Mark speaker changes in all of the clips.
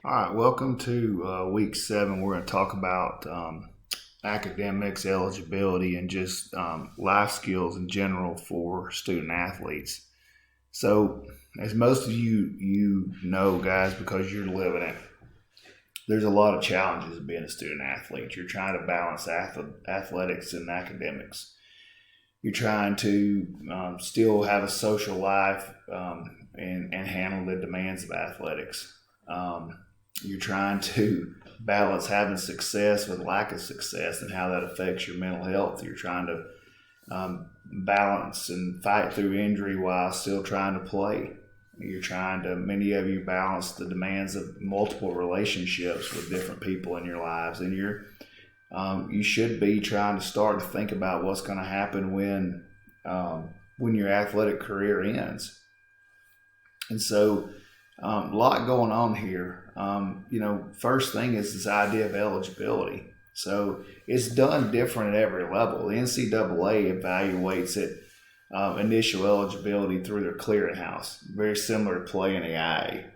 Speaker 1: All right, welcome to week 7. We're going to talk about academics, eligibility, and just life skills in general for student athletes. So, as most of you know, guys, because you're living it, there's a lot of challenges of being a student athlete. You're trying to balance athletics and academics. You're trying to still have a social life and handle the demands of athletics. You're trying to balance having success with lack of success and how that affects your mental health. You're trying to balance and fight through injury while still trying to play. Many of you balance the demands of multiple relationships with different people in your lives, and you should be trying to start to think about what's going to happen when your athletic career ends. And so, a lot going on here. First thing is this idea of eligibility. So it's done different at every level. The NCAA evaluates it initial eligibility through their clearinghouse, very similar to play in the IA.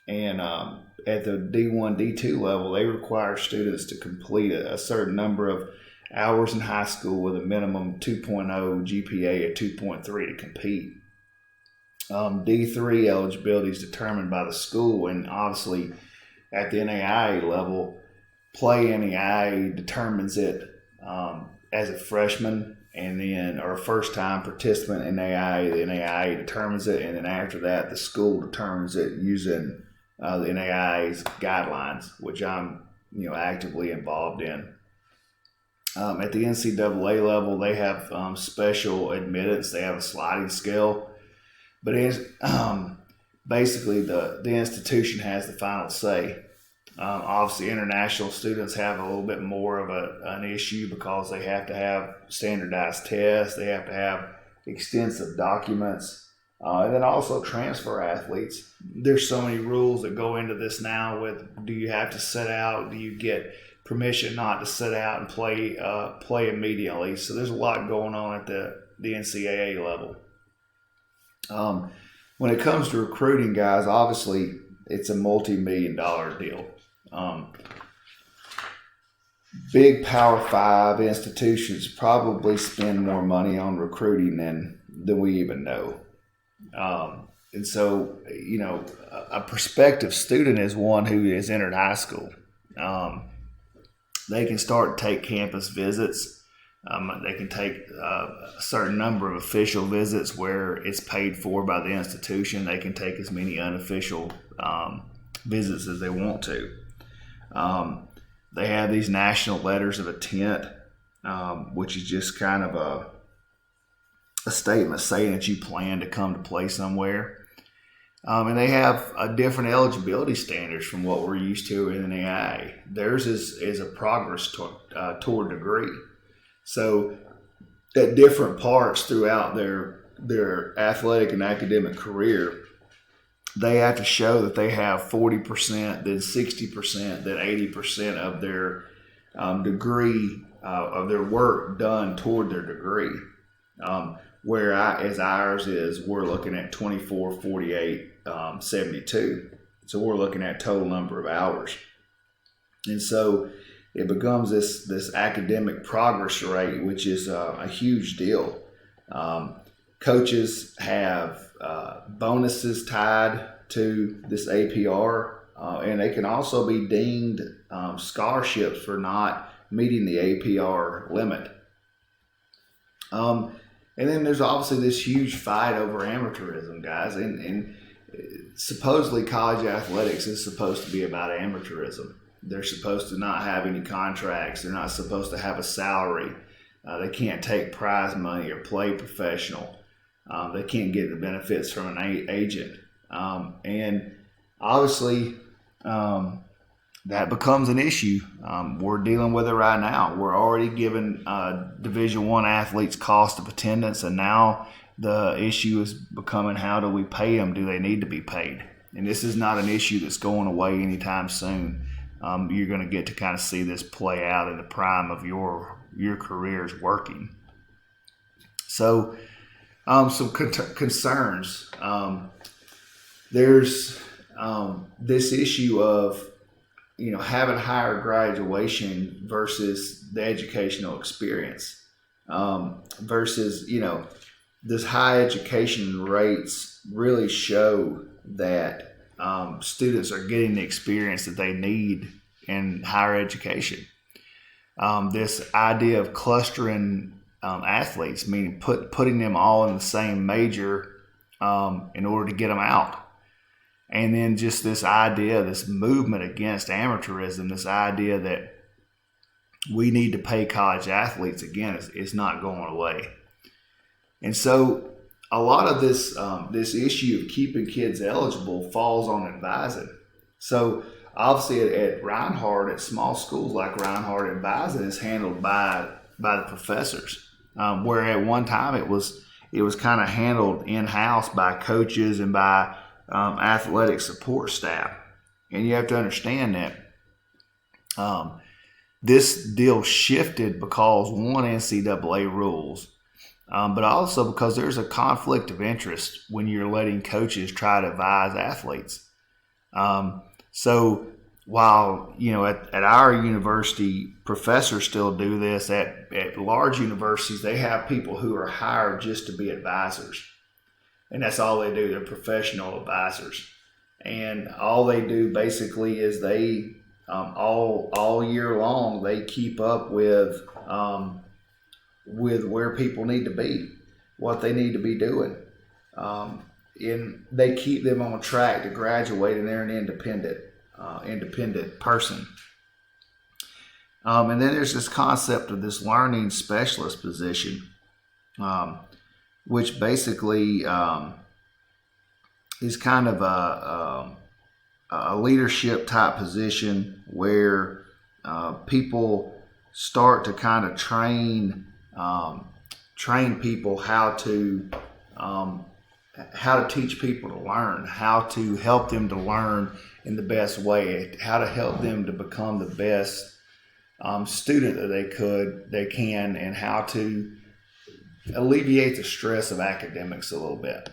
Speaker 1: And at the D1, D2 level, they require students to complete a certain number of hours in high school with a minimum 2.0 GPA or 2.3 to compete. D3 eligibility is determined by the school, and obviously at the NAIA level, play NAIA determines it as a freshman, and then or a first-time participant in NAIA, the NAIA determines it, and then after that, the school determines it using the NAIA's guidelines, which I'm actively involved in. At the NCAA level, they have special admittance. They have a sliding scale. But basically, the institution has the final say. Obviously, international students have a little bit more of an issue because they have to have standardized tests. They have to have extensive documents. And then also transfer athletes. There's so many rules that go into this now with, do you have to sit out? Do you get permission not to sit out and play immediately? So there's a lot going on at the NCAA level. When it comes to recruiting, guys, obviously it's a multi-million-dollar deal. Big Power 5 institutions probably spend more money on recruiting than we even know. And so, a prospective student is one who has entered high school. They can start to take campus visits. They can take a certain number of official visits where it's paid for by the institution. They can take as many unofficial visits as they want to. They have these national letters of intent, which is just kind of a statement saying that you plan to come to play somewhere. And they have a different eligibility standards from what we're used to in the NAIA. Theirs is a progress toward degree. So at different parts throughout their athletic and academic career, they have to show that they have 40%, then 60%, then 80% of their degree, of their work done toward their degree. Whereas ours is, we're looking at 24, 48, 72. So we're looking at total number of hours. And so it becomes this academic progress rate, which is a huge deal. Coaches have bonuses tied to this APR, and they can also be deemed scholarships for not meeting the APR limit. And then there's obviously this huge fight over amateurism, guys, and supposedly college athletics is supposed to be about amateurism. They're supposed to not have any contracts. They're not supposed to have a salary. They can't take prize money or play professional. They can't get the benefits from an agent. And obviously, that becomes an issue. We're dealing with it right now. We're already giving Division I athletes cost of attendance, and now the issue is becoming, how do we pay them? Do they need to be paid? And this is not an issue that's going away anytime soon. You're going to get to kind of see this play out in the prime of your careers working. So, some concerns. There's this issue of having higher graduation versus the educational experience, versus this high education rates really show that students are getting the experience that they need in higher education. This idea of clustering athletes, meaning putting them all in the same major in order to get them out. And then just this idea, this movement against amateurism, this idea that we need to pay college athletes again is not going away. And so a lot of this issue of keeping kids eligible falls on advising. So obviously at Reinhardt, at small schools like Reinhardt, advising is handled by the professors, where at one time it was kind of handled in-house by coaches and by athletic support staff. And you have to understand that this deal shifted because, one, NCAA rules, but also because there's a conflict of interest when you're letting coaches try to advise athletes. So while at our university, professors still do this, at large universities they have people who are hired just to be advisors, and that's all they do. They're professional advisors, and all they do basically is they all year long they keep up with where people need to be, what they need to be doing, and they keep them on track to graduate, and they're an independent person. And then there's this concept of this learning specialist position, which basically is kind of a leadership type position where people start to kind of train people how to teach people to learn, how to help them to learn in the best way, how to help them to become the best student that they can, and how to alleviate the stress of academics a little bit.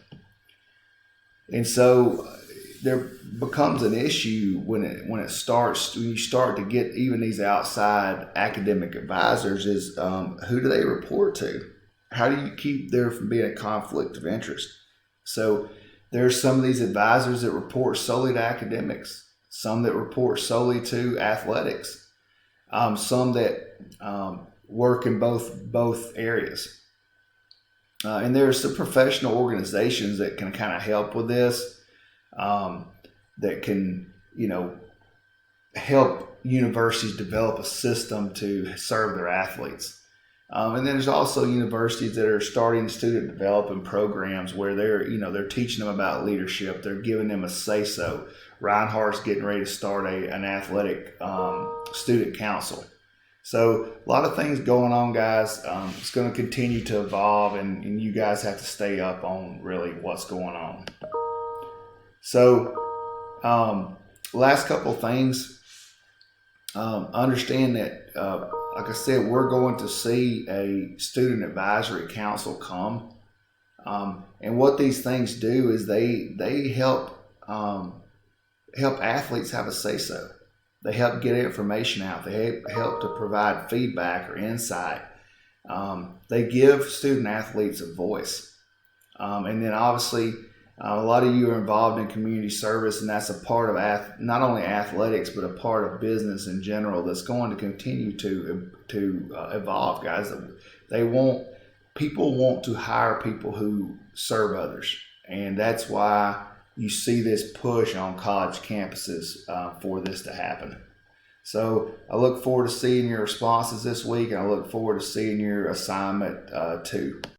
Speaker 1: And so there becomes an issue when you start to get even these outside academic advisors, is who do they report to? How do you keep there from being a conflict of interest? So there's some of these advisors that report solely to academics, some that report solely to athletics, some that work in both areas. And there's some professional organizations that can kind of help with this, that can, help universities develop a system to serve their athletes. And then there's also universities that are starting student development programs where they're teaching them about leadership. They're giving them a say-so. Reinhardt's getting ready to start an athletic student council. So a lot of things going on, guys. It's going to continue to evolve, and you guys have to stay up on really what's going on. So last couple of things. Understand that, like I said, we're going to see a student advisory council come. And what these things do is they help athletes have a say-so. They help get information out. They help to provide feedback or insight. They give student athletes a voice. And then obviously, a lot of you are involved in community service, and that's a part of not only athletics, but a part of business in general that's going to continue to evolve, guys. People want to hire people who serve others, and that's why you see this push on college campuses for this to happen. So I look forward to seeing your responses this week, and I look forward to seeing your assignment too.